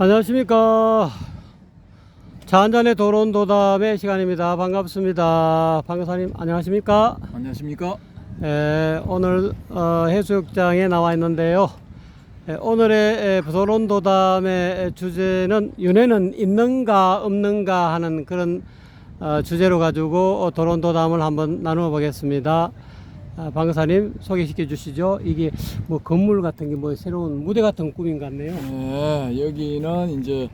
안녕하십니까. 차 한잔의 도론도담의 시간입니다. 반갑습니다. 박여사님 안녕하십니까. 안녕하십니까. 오늘 해수욕장에 나와 있는데요. 오늘의 도론도담의 주제는 윤회는 있는가 없는가 하는 그런 주제로 가지고 도론도담을 한번 나누어 보겠습니다. 박여사님 소개시켜 주시죠. 이게 뭐 건물 같은 게 뭐 새로운 무대 같은 꾸민 것 같네요. 네, 여기는 이제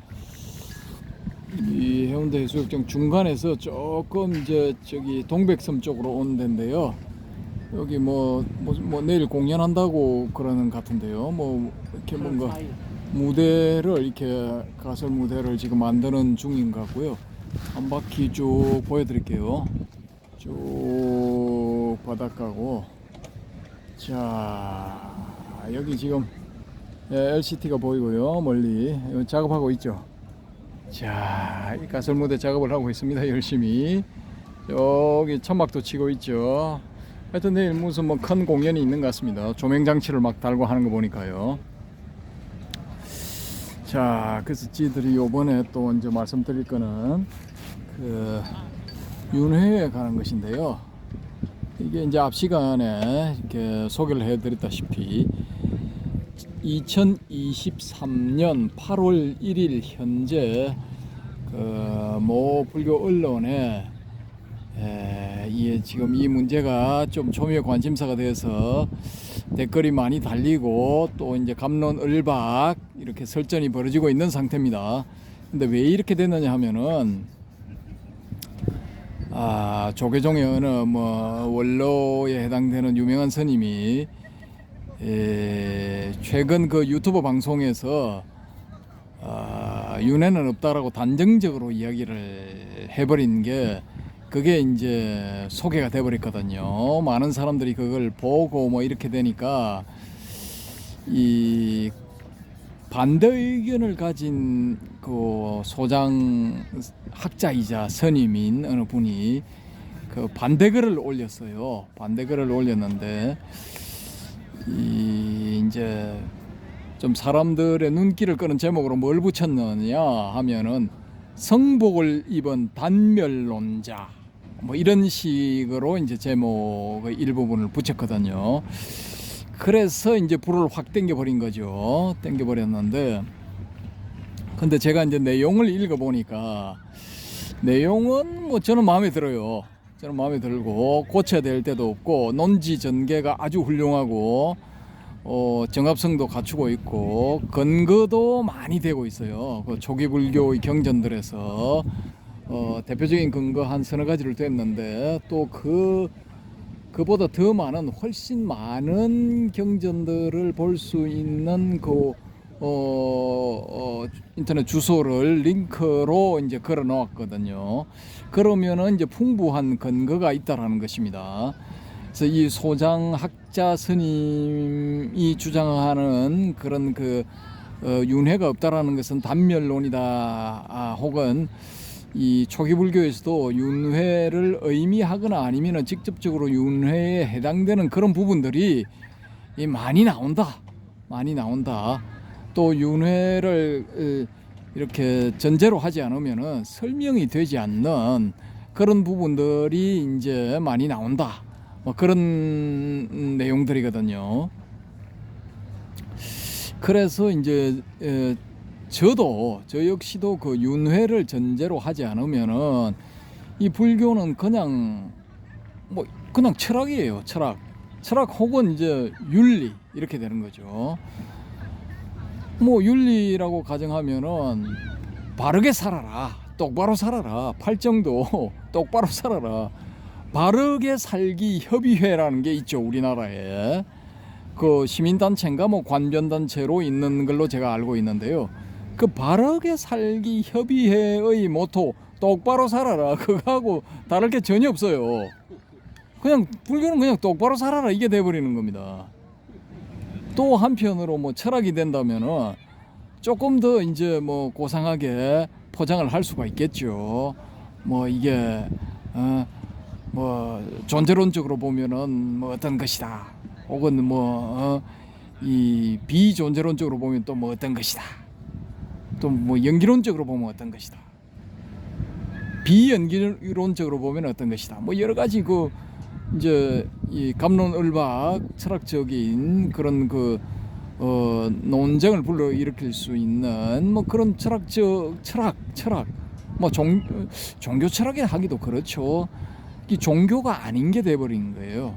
이 해운대 해수욕장 중간에서 조금 이제 저기 동백섬 쪽으로 오는 데인데요. 여기 뭐 내일 공연한다고 그러는 것 같은데요. 뭐 이렇게 뭔가 무대를 이렇게 가설 무대를 지금 만드는 중인 것 같고요. 한 바퀴 쭉 보여드릴게요. 쭉 바닷가고, 자 여기 지금 LCT가 보이고요. 멀리 작업하고 있죠. 자, 이 가설무대 작업을 하고 있습니다. 열심히. 여기 천막도 치고 있죠. 하여튼 내일 무슨 뭐 큰 공연이 있는 것 같습니다. 조명장치를 막 달고 하는 거 보니까요. 자, 그래서 지들이 요번에 또 이제 말씀드릴 거는 그 윤회에 관한 것인데요. 이게 이제 앞 시간에 이렇게 소개를 해드렸다시피 2023년 8월 1일 현재 모 불교 언론에 지금 이 문제가 좀 초미의 관심사가 돼서 댓글이 많이 달리고 또 이제 갑론을박 이렇게 설전이 벌어지고 있는 상태입니다. 근데 왜 이렇게 됐느냐 하면은 조계종의 어느 원로에 해당되는 유명한 스님이 최근 그 유튜브 방송에서 윤회는 없다라고 단정적으로 이야기를 해버린 게 그게 이제 소개가 돼버렸거든요. 많은 사람들이 그걸 보고 뭐 이렇게 되니까 이 반대 의견을 가진 그 소장 학자이자 스님인 어느 분이 그 반대글을 올렸어요. 반대글을 올렸는데 이제 좀 사람들의 눈길을 끄는 제목으로 뭘 붙였느냐 하면은 성복을 입은 단멸론자 뭐 이런 식으로 이제 제목의 일부분을 붙였거든요. 그래서 이제 불을 확 땡겨버린 거죠. 땡겨버렸는데 근데 제가 이제 내용을 읽어보니까 내용은 뭐 저는 마음에 들어요. 저는 마음에 들고 고쳐야 될 때도 없고 논지 전개가 아주 훌륭하고 정합성도 갖추고 있고 근거도 많이 되고 있어요. 그 초기 불교의 경전들에서 대표적인 근거 한 서너 가지를 댔는데 또 그보다 더 많은 훨씬 많은 경전들을 볼 수 있는 그 인터넷 주소를 링크로 이제 걸어 놓았거든요. 그러면은 이제 풍부한 근거가 있다라는 것입니다. 그래서 이 소장 학자 스님이 주장하는 그런 윤회가 없다라는 것은 단멸론이다. 혹은 이 초기 불교에서도 윤회를 의미하거나 아니면은 직접적으로 윤회에 해당되는 그런 부분들이 많이 나온다. 또 윤회를 이렇게 전제로 하지 않으면은 설명이 되지 않는 그런 부분들이 이제 많이 나온다. 뭐 그런 내용들이거든요. 그래서 이제 저 역시도 그 윤회를 전제로 하지 않으면은 이 불교는 그냥 철학이에요. 철학 혹은 이제 윤리 이렇게 되는 거죠. 뭐 윤리라고 가정하면은 바르게 살아라, 똑바로 살아라, 팔정도 똑바로 살아라. 바르게 살기 협의회라는 게 있죠. 우리나라에 그 시민단체인가 뭐 관변단체로 있는 걸로 제가 알고 있는데요. 그 바르게 살기 협의회의 모토 똑바로 살아라 그거하고 다를 게 전혀 없어요. 그냥 불교는 그냥 똑바로 살아라 이게 돼버리는 겁니다. 또 한편으로 뭐 철학이 된다면은 조금 더 이제 뭐 고상하게 포장을 할 수가 있겠죠. 뭐 이게 뭐 존재론적으로 보면은 뭐 어떤 것이다. 혹은 이 비존재론적으로 보면 또 뭐 어떤 것이다. 또 뭐 연기론적으로 보면 어떤 것이다. 비연기론적으로 보면 어떤 것이다. 뭐 여러 가지 그 이제 이 갑론을박 철학적인 그런 그 논쟁을 불러일으킬 수 있는 뭐 그런 철학 뭐 종교 철학에 하기도 그렇죠. 이 종교가 아닌 게 돼버린 거예요.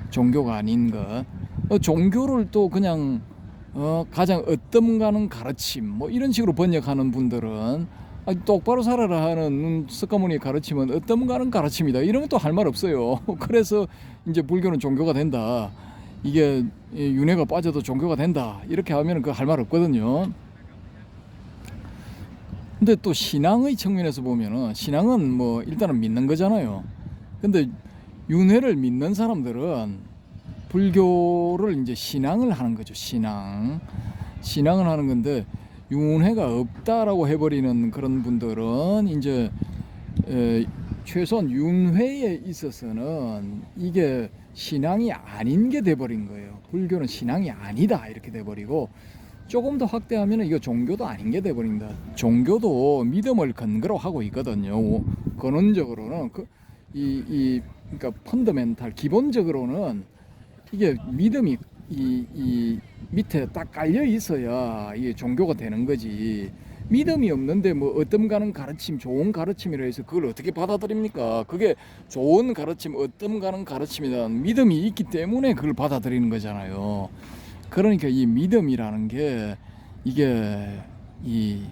종교가 아닌 것. 종교를 또 그냥 가장 어떤가는 가르침 뭐 이런 식으로 번역하는 분들은 똑바로 살아라 하는 석가모니의 가르침은 어떤가는 가르침이다. 이런 것도 할 말 없어요. 그래서 이제 불교는 종교가 된다. 이게 윤회가 빠져도 종교가 된다. 이렇게 하면 그 할 말 없거든요. 근데 또 신앙의 측면에서 보면은 신앙은 뭐 일단은 믿는 거잖아요. 근데 윤회를 믿는 사람들은 불교를 이제 신앙을 하는 거죠. 신앙을 하는 건데 윤회가 없다라고 해버리는 그런 분들은 이제 최소한 윤회에 있어서는 이게 신앙이 아닌 게 돼버린 거예요. 불교는 신앙이 아니다 이렇게 돼버리고 조금 더 확대하면 이거 종교도 아닌 게 돼버린다. 종교도 믿음을 근거로 하고 있거든요. 근원적으로는 그러니까 펀더멘탈 기본적으로는 이게 믿음이 이 밑에 딱 깔려 있어야 이게 종교가 되는 거지. 믿음이 없는데 뭐 어떤가는 가르침, 좋은 가르침이라 해서 그걸 어떻게 받아들입니까? 그게 좋은 가르침, 어떤가는 가르침이다. 믿음이 있기 때문에 그걸 받아들이는 거잖아요. 그러니까 이 믿음이라는 게 이게 이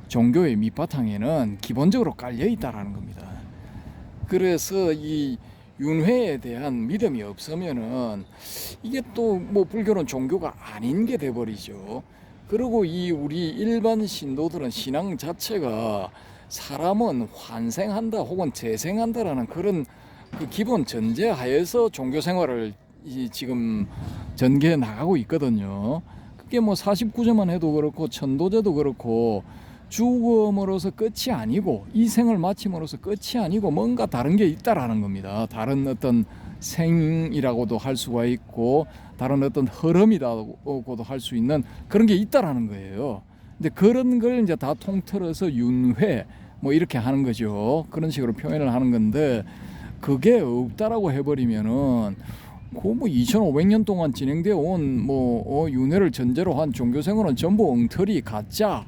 종교의 밑바탕에는 기본적으로 깔려 있다라는 겁니다. 그래서 이 윤회에 대한 믿음이 없으면은 이게 또 뭐 불교는 종교가 아닌 게 돼버리죠. 그리고 이 우리 일반 신도들은 신앙 자체가 사람은 환생한다 혹은 재생한다라는 그런 그 기본 전제 하에서 종교 생활을 지금 전개해 나가고 있거든요. 그게 뭐 49제만 해도 그렇고 천도제도 그렇고 죽음으로서 끝이 아니고 이 생을 마침으로써 끝이 아니고 뭔가 다른 게 있다라는 겁니다. 다른 어떤 생이라고도 할 수가 있고 다른 어떤 흐름이라고도 할 수 있는 그런 게 있다라는 거예요. 근데 그런 걸 이제 다 통틀어서 윤회 뭐 이렇게 하는 거죠. 그런 식으로 표현을 하는 건데 그게 없다라고 해버리면은 그 뭐 2,500년 동안 진행되어 온 뭐 윤회를 전제로 한 종교 생활은 전부 엉터리 가짜,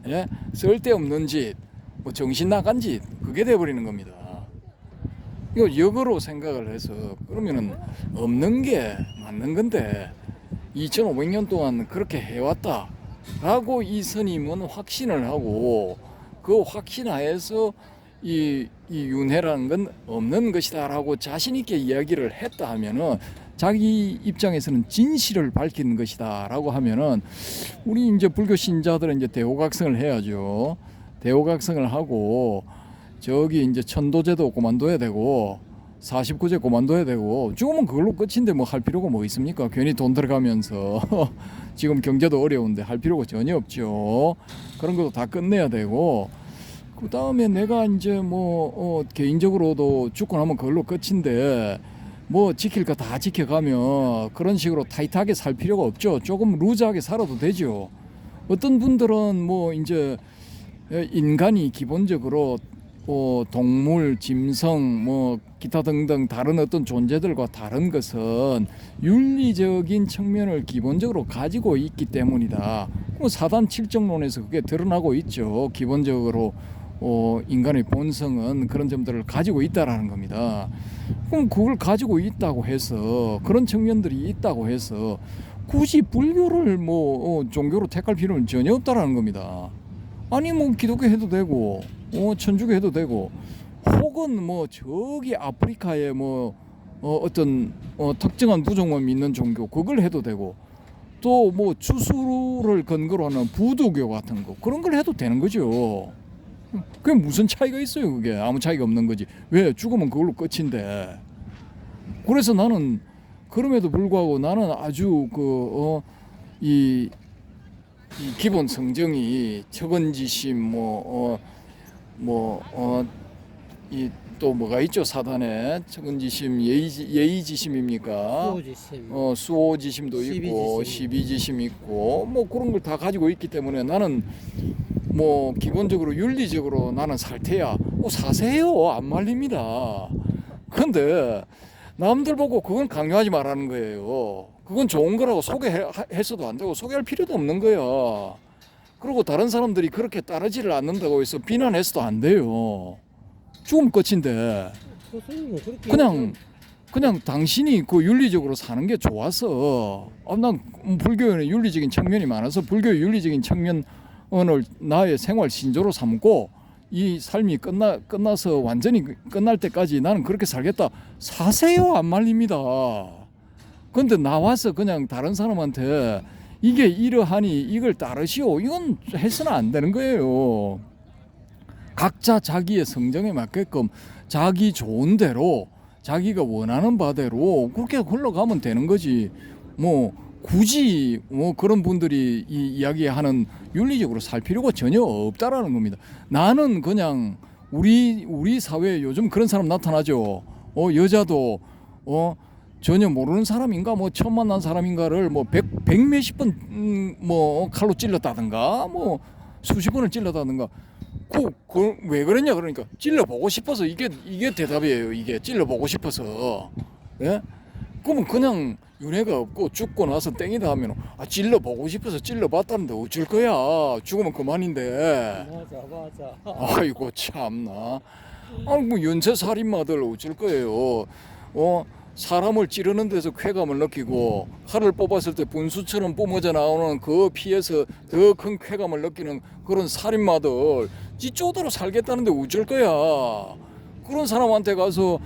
예? 쓸데없는 짓, 뭐 정신 나간 짓 그게 돼버리는 겁니다. 이거 역으로 생각을 해서 그러면은 없는 게 맞는 건데 2,500년 동안 그렇게 해왔다라고 이 스님은 확신을 하고 그 확신하에서 이 윤회라는 건 없는 것이다라고 자신 있게 이야기를 했다 하면은 자기 입장에서는 진실을 밝힌 것이다라고 하면은 우리 이제 불교 신자들은 이제 대호각성을 해야죠. 대호각성을 하고 저기 이제 천도제도 고만둬야 되고 49제 고만둬야 되고 죽으면 그걸로 끝인데 뭐 할 필요가 뭐 있습니까? 괜히 돈 들어가면서 지금 경제도 어려운데 할 필요가 전혀 없죠. 그런 것도 다 끝내야 되고 그 다음에 내가 이제 뭐 개인적으로도 죽고 나면 그걸로 끝인데 뭐 지킬 거 다 지켜가며 그런 식으로 타이트하게 살 필요가 없죠. 조금 루즈하게 살아도 되죠. 어떤 분들은 뭐 이제 인간이 기본적으로 동물, 짐승, 뭐 기타 등등 다른 어떤 존재들과 다른 것은 윤리적인 측면을 기본적으로 가지고 있기 때문이다. 뭐 사단 칠정론에서 그게 드러나고 있죠. 기본적으로 인간의 본성은 그런 점들을 가지고 있다라는 겁니다. 그럼 그걸 가지고 있다고 해서 그런 측면들이 있다고 해서 굳이 불교를 뭐 종교로 택할 필요는 전혀 없다라는 겁니다. 아니 뭐 기독교 해도 되고 천주교 해도 되고 혹은 뭐 저기 아프리카에 뭐 어떤 특정한 부족만 믿는 종교 그걸 해도 되고 또 뭐 추수를 근거로 하는 부두교 같은 거 그런 걸 해도 되는 거죠. 그게 무슨 차이가 있어요? 그게 아무 차이가 없는 거지. 왜 죽으면 그걸로 끝인데. 그래서 나는 그럼에도 불구하고 나는 아주 이 기본 성정이 척언지심 이 또 뭐가 있죠 사단에 천근지심 예의지심입니까? 수호지심. 수호지심도 있고 시비지심. 시비지심 있고 뭐 그런 걸 다 가지고 있기 때문에 나는 뭐 기본적으로 윤리적으로 나는 살테야 사세요 안 말립니다. 근데 남들 보고 그건 강요하지 말라는 거예요. 그건 좋은 거라고 소개했어도 안 되고 소개할 필요도 없는 거야. 그리고 다른 사람들이 그렇게 따르지를 않는다고 해서 비난해서도 안 돼요. 죽으면 끝인데 스님은 그렇게 그냥 당신이 그 윤리적으로 사는 게 좋아서 난 불교에는 윤리적인 측면이 많아서 불교의 윤리적인 측면을 나의 생활 신조로 삼고 이 삶이 끝나서 완전히 끝날 때까지 나는 그렇게 살겠다. 사세요 안 말립니다. 근데 나와서 그냥 다른 사람한테 이게 이러하니 이걸 따르시오 이건 해서는 안 되는 거예요. 각자 자기의 성정에 맞게끔 자기 좋은 대로 자기가 원하는 바대로 그렇게 흘러가면 되는 거지. 뭐 굳이 뭐 그런 분들이 이 이야기하는 윤리적으로 살 필요가 전혀 없다라는 겁니다. 나는 그냥 우리 사회에 요즘 그런 사람 나타나죠. 여자도 전혀 모르는 사람인가 뭐 처음 만난 사람인가를 뭐 백 몇십 번 뭐 칼로 찔렀다든가 뭐 수십 번을 찔렀다든가 왜 그랬냐 그러니까 찔러보고 싶어서 이게 대답이에요. 이게 찔러보고 싶어서. 예? 그러면 그냥 윤회가 없고 죽고 나서 땡이다 하면 찔러보고 싶어서 찔러봤다는데 어쩔 거야. 죽으면 그만인데. 맞아. 아이고 참나. 뭐 연쇄살인마들 어쩔 거예요. 사람을 찌르는 데서 쾌감을 느끼고 칼을 뽑았을 때 분수처럼 뿜어져 나오는 그 피에서 더 큰 쾌감을 느끼는 그런 살인마들 쪼대로 살겠다는데 어쩔 거야. 그런 사람한테 가서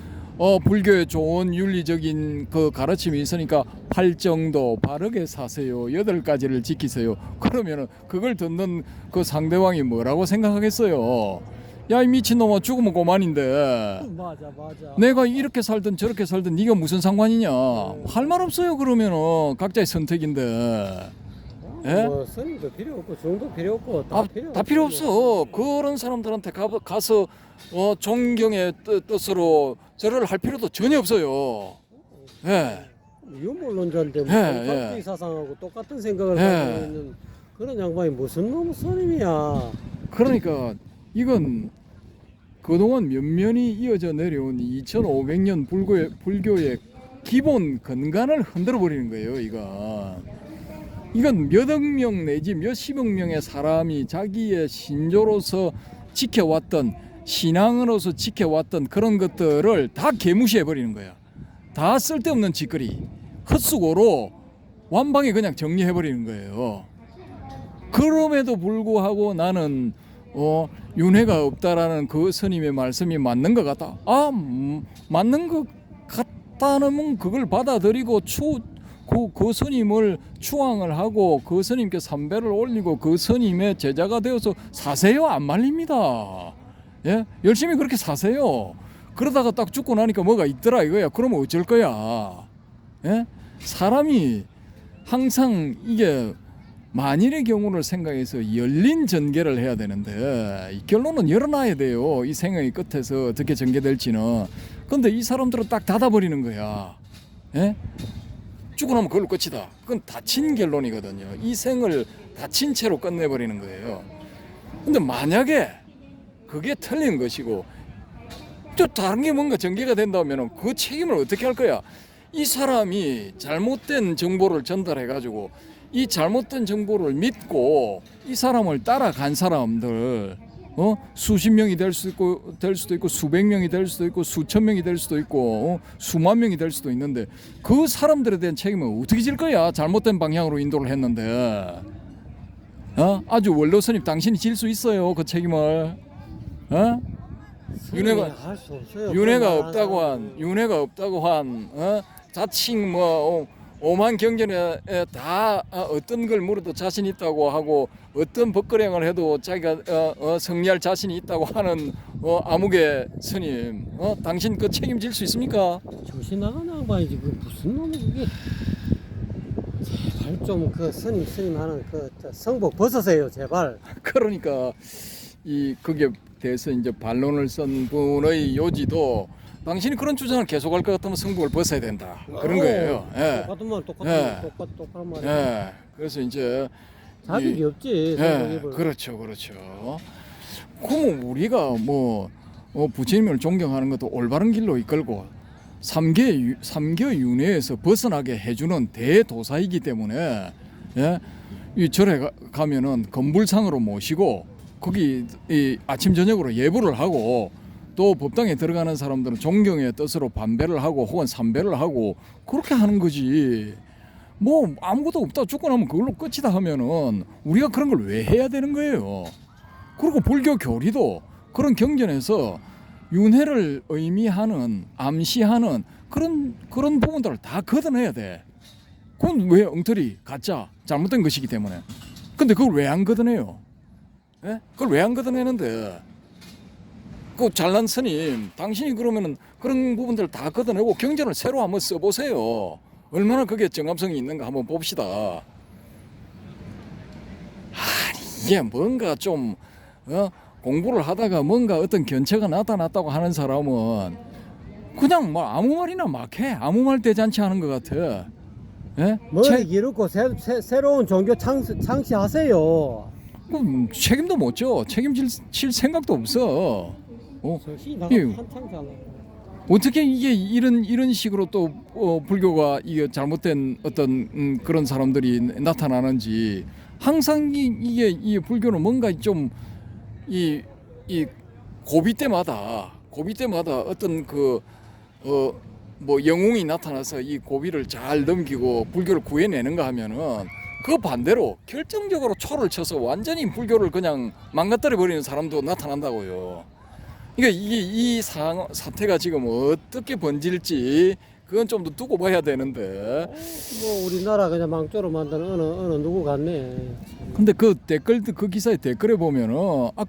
불교의 좋은 윤리적인 그 가르침이 있으니까 팔정도 바르게 사세요. 8가지를 지키세요. 그러면은 그걸 듣는 그 상대방이 뭐라고 생각하겠어요? 야 이 미친놈아 죽으면 그만인데 맞아. 내가 이렇게 살든 저렇게 살든 네가 무슨 상관이냐. 할 말 없어요. 그러면은 각자의 선택인데. 예? 뭐 스님도 필요 없고 정도 필요 없고 다 필요 없어. 그런 사람들한테 가서 존경의 뜻으로 절을 할 필요도 전혀 없어요. 예. 유물론자인데 뭐 예. 갑자기 사상하고 똑같은 생각을 예. 가지고 있는 그런 양반이 무슨 놈의 스님이야. 그러니까 이건 그동안 면면이 이어져 내려온 2500년 불교의 기본 근간을 흔들어 버리는 거예요. 이건 몇억 명 내지 몇십억 명의 사람이 자기의 신조로서 지켜왔던 신앙으로서 지켜왔던 그런 것들을 다 개무시해 버리는 거야. 다 쓸데없는 짓거리 헛수고로 완방에 그냥 정리해 버리는 거예요. 그럼에도 불구하고 나는 윤회가 없다라는 그 스님의 말씀이 맞는 것 같다. 맞는 것 같다는 그걸 받아들이고 그 스님을 추앙을 하고 그 스님께 삼배를 올리고 그 스님의 제자가 되어서 사세요 안 말립니다. 예? 열심히 그렇게 사세요. 그러다가 딱 죽고 나니까 뭐가 있더라 이거야. 그러면 어쩔 거야. 예? 사람이 항상 이게 만일의 경우를 생각해서 열린 전개를 해야 되는데 이 결론은 열어놔야 돼요. 이 생애의 끝에서 어떻게 전개될지는. 근데 이 사람들은 딱 닫아버리는 거야. 예? 죽고 나면 그걸로 끝이다. 그건 닫힌 결론이거든요. 이 생을 닫힌 채로 끝내버리는 거예요. 근데 만약에 그게 틀린 것이고 또 다른 게 뭔가 전개가 된다면 그 책임을 어떻게 할 거야? 이 사람이 잘못된 정보를 전달해가지고 이 잘못된 정보를 믿고 이 사람을 따라간 사람들 수십 명이 될 수도 있고 수백 명이 될 수도 있고 수천 명이 될 수도 있고 수만 명이 될 수도 있는데 그 사람들에 대한 책임은 어떻게 질 거야? 잘못된 방향으로 인도를 했는데 아주 원로 스님 당신이 질 수 있어요 그 책임을. 윤회가 없다고 한 자칭 오만 경전에 다 어떤 걸 물어도 자신 있다고 하고 어떤 법거량을 해도 자기가 승리할 자신이 있다고 하는 아무개 스님 당신 그 책임질 수 있습니까? 정신 나간 양반이지. 그 무슨 놈이 그게. 제발 좀 그 스님 하는 그 성복 벗으세요 제발. 그러니까 그게 대해서 이제 반론을 쓴 분의 요지도 당신이 그런 주장을 계속할 것 같으면 성복을 벗어야 된다 그런 거예요. 예. 똑같은 말 예. 똑같은 말이야. 예. 그래서 이제 자격이 없지. 예. 성복입을. 그렇죠, 그렇죠. 그럼 우리가 뭐 부처님을 존경하는 것도 올바른 길로 이끌고 삼계 윤회에서 벗어나게 해주는 대도사이기 때문에 예? 이 절에 가면은 건불상으로 모시고 거기 이 아침 저녁으로 예불을 하고 또 법당에 들어가는 사람들은 존경의 뜻으로 반배를 하고 혹은 삼배를 하고 그렇게 하는 거지. 뭐 아무것도 없다 죽고 나면 그걸로 끝이다 하면은 우리가 그런 걸 왜 해야 되는 거예요. 그리고 불교 교리도 그런 경전에서 윤회를 의미하는 암시하는 그런 부분들을 다 걷어내야 돼. 그건 왜 엉터리 가짜 잘못된 것이기 때문에. 근데 그걸 왜 안 걷어내요? 예? 그걸 왜 안 걷어내는데? 그 잘난 스님, 당신이 그러면은 그런 부분들을 다 걷어내고 경전을 새로 한번 써보세요. 얼마나 그게 정감성이 있는가 한번 봅시다. 이게 뭔가 좀 공부를 하다가 뭔가 어떤 견체가 나타났다고 하는 사람은 그냥 뭐 아무 말이나 막 해. 아무 말 대잔치 하는 것 같아. 예? 머리 기르고 새로운 종교 창시하세요. 그럼 책임도 못 져. 책임질 생각도 없어. 예. 한창잖아. 어떻게 이게 이런 식으로 또 불교가 이게 잘못된 어떤 그런 사람들이 나타나는지 항상 이게 이 불교는 뭔가 좀 이 고비 때마다 어떤 뭐 영웅이 나타나서 이 고비를 잘 넘기고 불교를 구해내는가 하면은 그 반대로 결정적으로 초를 쳐서 완전히 불교를 그냥 망가뜨려 버리는 사람도 나타난다고요. 그러니까 이 사태가 지금 어떻게 번질지 그건 좀 더 두고 봐야 되는데. 뭐 우리나라 그냥 망조로 만드는 어느 누구 같네. 근데 그 기사의 댓글에 보면은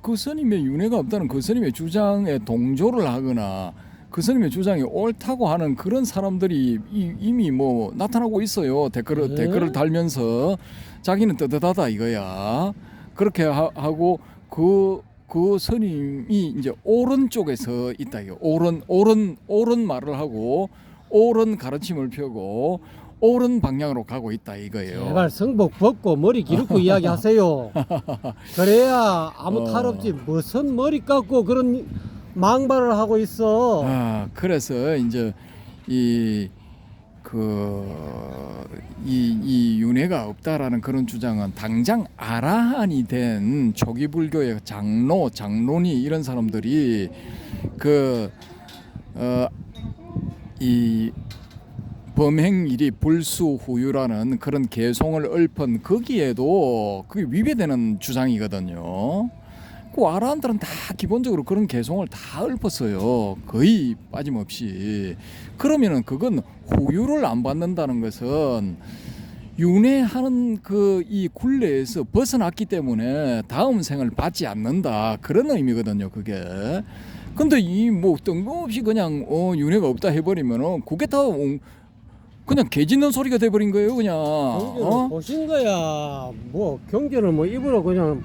그 스님의 윤회가 없다는 그 스님의 주장에 동조를 하거나 그 스님의 주장이 옳다고 하는 그런 사람들이 이미 뭐 나타나고 있어요. 댓글을 달면서 자기는 떳떳하다 이거야. 그렇게 하고 그 스님이 이제 옳은 쪽에 서 있다 이거. 옳은 말을 하고 옳은 가르침을 펴고 옳은 방향으로 가고 있다 이거예요. 제발 성복 벗고 머리 기르고 이야기하세요. 그래야 아무 탈 없지 무슨 머리 깎고 그런 망발을 하고 있어. 그래서 이제 이 윤회가 없다라는 그런 주장은 당장 아라한이 된 초기 불교의 장론이 이런 사람들이 이 범행일이 불수후유라는 그런 개송을 읊은 거기에도 그게 위배되는 주장이거든요. 그 아라한들은 다 기본적으로 그런 개송을 다 읊었어요. 거의 빠짐없이. 그러면은 그건 후유를 안 받는다는 것은 윤회하는 이 굴레에서 벗어났기 때문에 다음 생을 받지 않는다 그런 의미거든요. 그게. 근데 뭐 뜬금없이 그냥 윤회가 없다 해버리면은 그게 다 그냥 개 짖는 소리가 돼버린 거예요. 그냥. 경전을 보신 거야. 뭐 경전을 뭐 입으로 그냥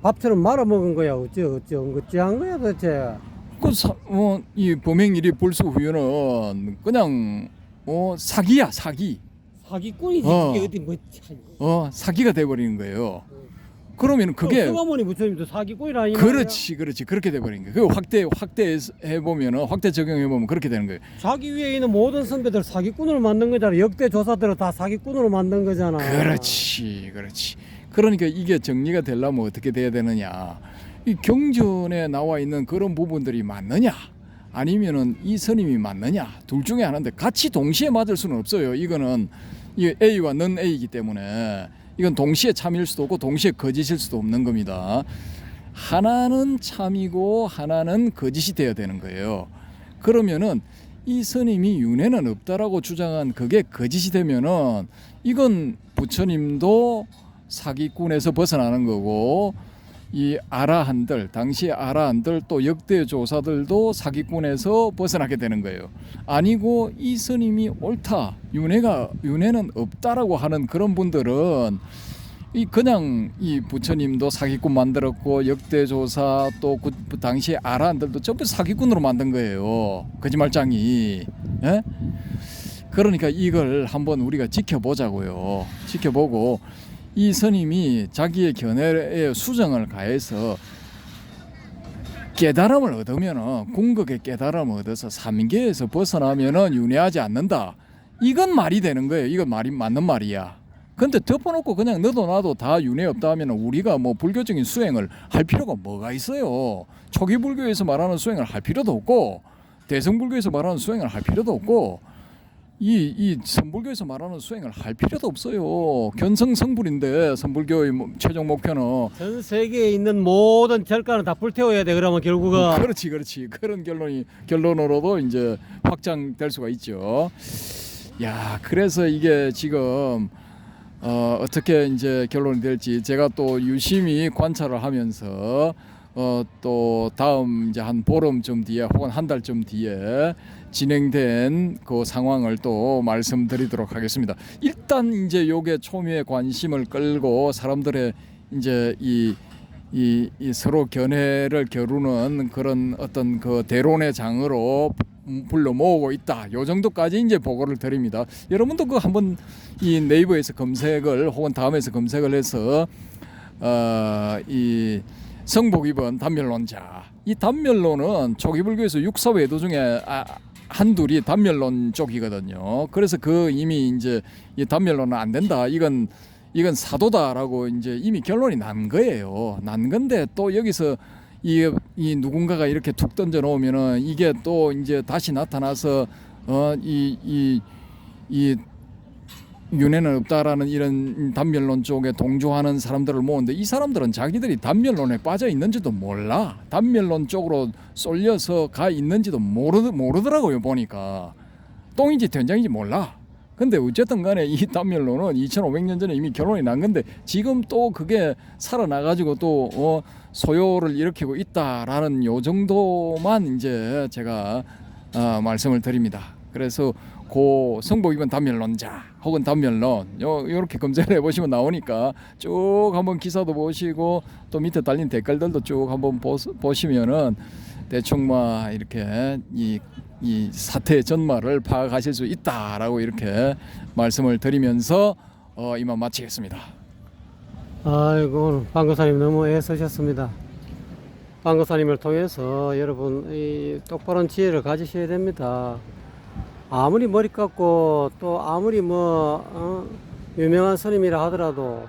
밥처럼 말아 먹은 거야. 어찌한 거야 도대체. 이 범행일이 불수후유는 그냥 사기야 사기. 사기꾼이지. 그게 어디 뭐 사기가 돼버리는 거예요. 그러면 그게 수가모니 부처님도 사기꾼이라 이 그렇지 그렇게 돼버린 거예요. 그 확대해 보면은 확대 적용해 보면 그렇게 되는 거예요. 자기 위에 있는 모든 선배들 사기꾼으로 만든 거잖아. 역대 조사들을 다 사기꾼으로 만든 거잖아. 그렇지. 그러니까 이게 정리가 되려면 어떻게 돼야 되느냐? 이 경전에 나와 있는 그런 부분들이 맞느냐? 아니면은 이 스님이 맞느냐? 둘 중에 하나인데 같이 동시에 맞을 수는 없어요. 이거는 이 A와 넌 A이기 때문에 이건 동시에 참일 수도 없고 동시에 거짓일 수도 없는 겁니다. 하나는 참이고 하나는 거짓이 되어야 되는 거예요. 그러면은 이 스님이 윤회는 없다라고 주장한 그게 거짓이 되면은 이건 부처님도 사기꾼에서 벗어나는 거고 이 아라한들 당시 아라한들 또 역대 조사들도 사기꾼에서 벗어나게 되는 거예요. 아니고 이 스님이 옳다 윤회는 없다라고 하는 그런 분들은 이 그냥 이 부처님도 사기꾼 만들었고 역대 조사 또 당시 아라한들도 전부 사기꾼으로 만든 거예요. 거짓말장이. 예? 그러니까 이걸 한번 우리가 지켜보자고요. 지켜보고 이 스님이 자기의 견해에 수정을 가해서 깨달음을 얻으면은 궁극의 깨달음을 얻어서 삼계에서 벗어나면은 윤회하지 않는다. 이건 말이 되는 거예요. 이건 말이 맞는 말이야. 근데 덮어놓고 그냥 너도 나도 다 윤회 없다 하면 우리가 뭐 불교적인 수행을 할 필요가 뭐가 있어요. 초기 불교에서 말하는 수행을 할 필요도 없고 대승불교에서 말하는 수행을 할 필요도 없고 이 선불교에서 말하는 수행을 할 필요도 없어요. 견성성불인데 선불교의 최종 목표는 전 세계에 있는 모든 절가는 다 불태워야 돼. 그러면 결국은 그렇지 그런 결론으로도 이제 확장될 수가 있죠. 야, 그래서 이게 지금 어떻게 이제 결론이 될지 제가 또 유심히 관찰을 하면서 또 다음 이제 한 보름쯤 뒤에 혹은 한 달쯤 뒤에 진행된 그 상황을 또 말씀드리도록 하겠습니다. 일단 이제 요게 초미의 관심을 끌고 사람들의 이제 이 서로 견해를 겨루는 그런 어떤 그 대론의 장으로 불러 모으고 있다. 요 정도까지 이제 보고를 드립니다. 여러분도 그 한번 이 네이버에서 검색을 혹은 다음에서 검색을 해서 이 성복 입은 단멸론자. 이 단멸론은 초기 불교에서 육사 외도 중에 한둘이 단멸론 쪽이거든요. 그래서 그 이미 이제 이 단멸론은 안 된다. 이건 사도다라고 이제 이미 결론이 난 거예요. 난 건데 또 여기서 이 누군가가 이렇게 툭 던져 놓으면은 이게 또 이제 다시 나타나서 이 윤회는 없다라는 이런 단멸론 쪽에 동조하는 사람들을 모으는데 이 사람들은 자기들이 단멸론에 빠져 있는지도 몰라. 단멸론 쪽으로 쏠려서 가 있는지도 모르더라고요. 보니까 똥인지 된장인지 몰라. 근데 어쨌든 간에 이 단멸론은 2500년 전에 이미 결론이 난 건데 지금 또 그게 살아나가지고 또 소요를 일으키고 있다라는 요 정도만 이제 제가 말씀을 드립니다. 그래서 고 성복 입은 단멸론자 혹은 단멸론 요렇게 검색을 해보시면 나오니까 쭉 한번 기사도 보시고 또 밑에 달린 댓글들도 쭉 한번 보시면은 대충 막 이렇게 이 사태의 전말을 파악하실 수 있다라고 이렇게 말씀을 드리면서 이만 마치겠습니다. 아이고 오늘 방거사님 너무 애쓰셨습니다. 방거사님을 통해서 여러분 이 똑바른 지혜를 가지셔야 됩니다. 아무리 머리 깎고 또 아무리 유명한 스님이라 하더라도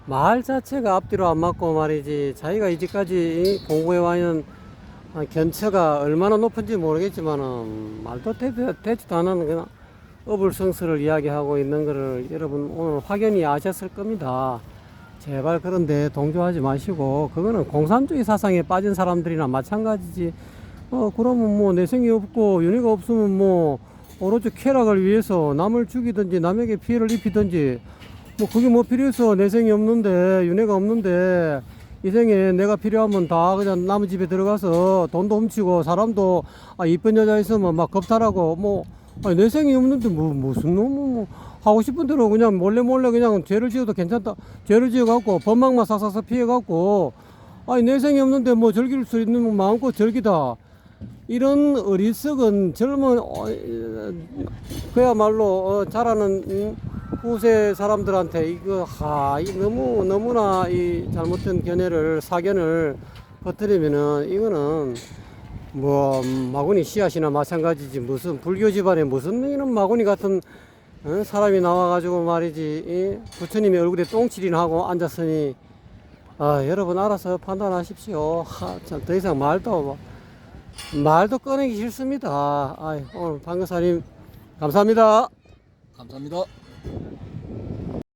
말 자체가 앞뒤로 안 맞고 말이지 자기가 이제까지 공부해 와 있는 견처가 얼마나 높은지 모르겠지만은 말도 되지도 않은 그냥 어불성설을 이야기하고 있는 것을 여러분 오늘 확연히 아셨을 겁니다. 제발 그런데 동조하지 마시고 그거는 공산주의 사상에 빠진 사람들이나 마찬가지지. 그러면 뭐 내생이 없고 윤회가 없으면 뭐 오로지 쾌락을 위해서 남을 죽이든지 남에게 피해를 입히든지 뭐 그게 뭐 필요해서 내생이 없는데 윤회가 없는데 이 생에 내가 필요하면 다 그냥 남의 집에 들어가서 돈도 훔치고 사람도 이쁜 여자 있으면 막 겁탈하고 뭐 내생이 없는데 무슨 놈 하고 싶은 대로 그냥 몰래 그냥 죄를 지어도 괜찮다. 죄를 지어갖고 법망만 싹싹 피해갖고 내생이 없는데 뭐 즐길 수 있는 마음껏 즐기다. 이런 어리석은 젊은 그야말로 자라는 후세 사람들한테 이거 너무나 이 잘못된 사견을 퍼뜨리면은 이거는 뭐 마구니 씨앗이나 마찬가지지. 무슨 불교 집안에 무슨 이런 마구니 같은 사람이 나와가지고 말이지 부처님의 얼굴에 똥칠이나 하고 앉았으니 여러분 알아서 판단하십시오. 참 더 이상 말도 꺼내기 싫습니다. 오늘 방거사님 감사합니다. 감사합니다.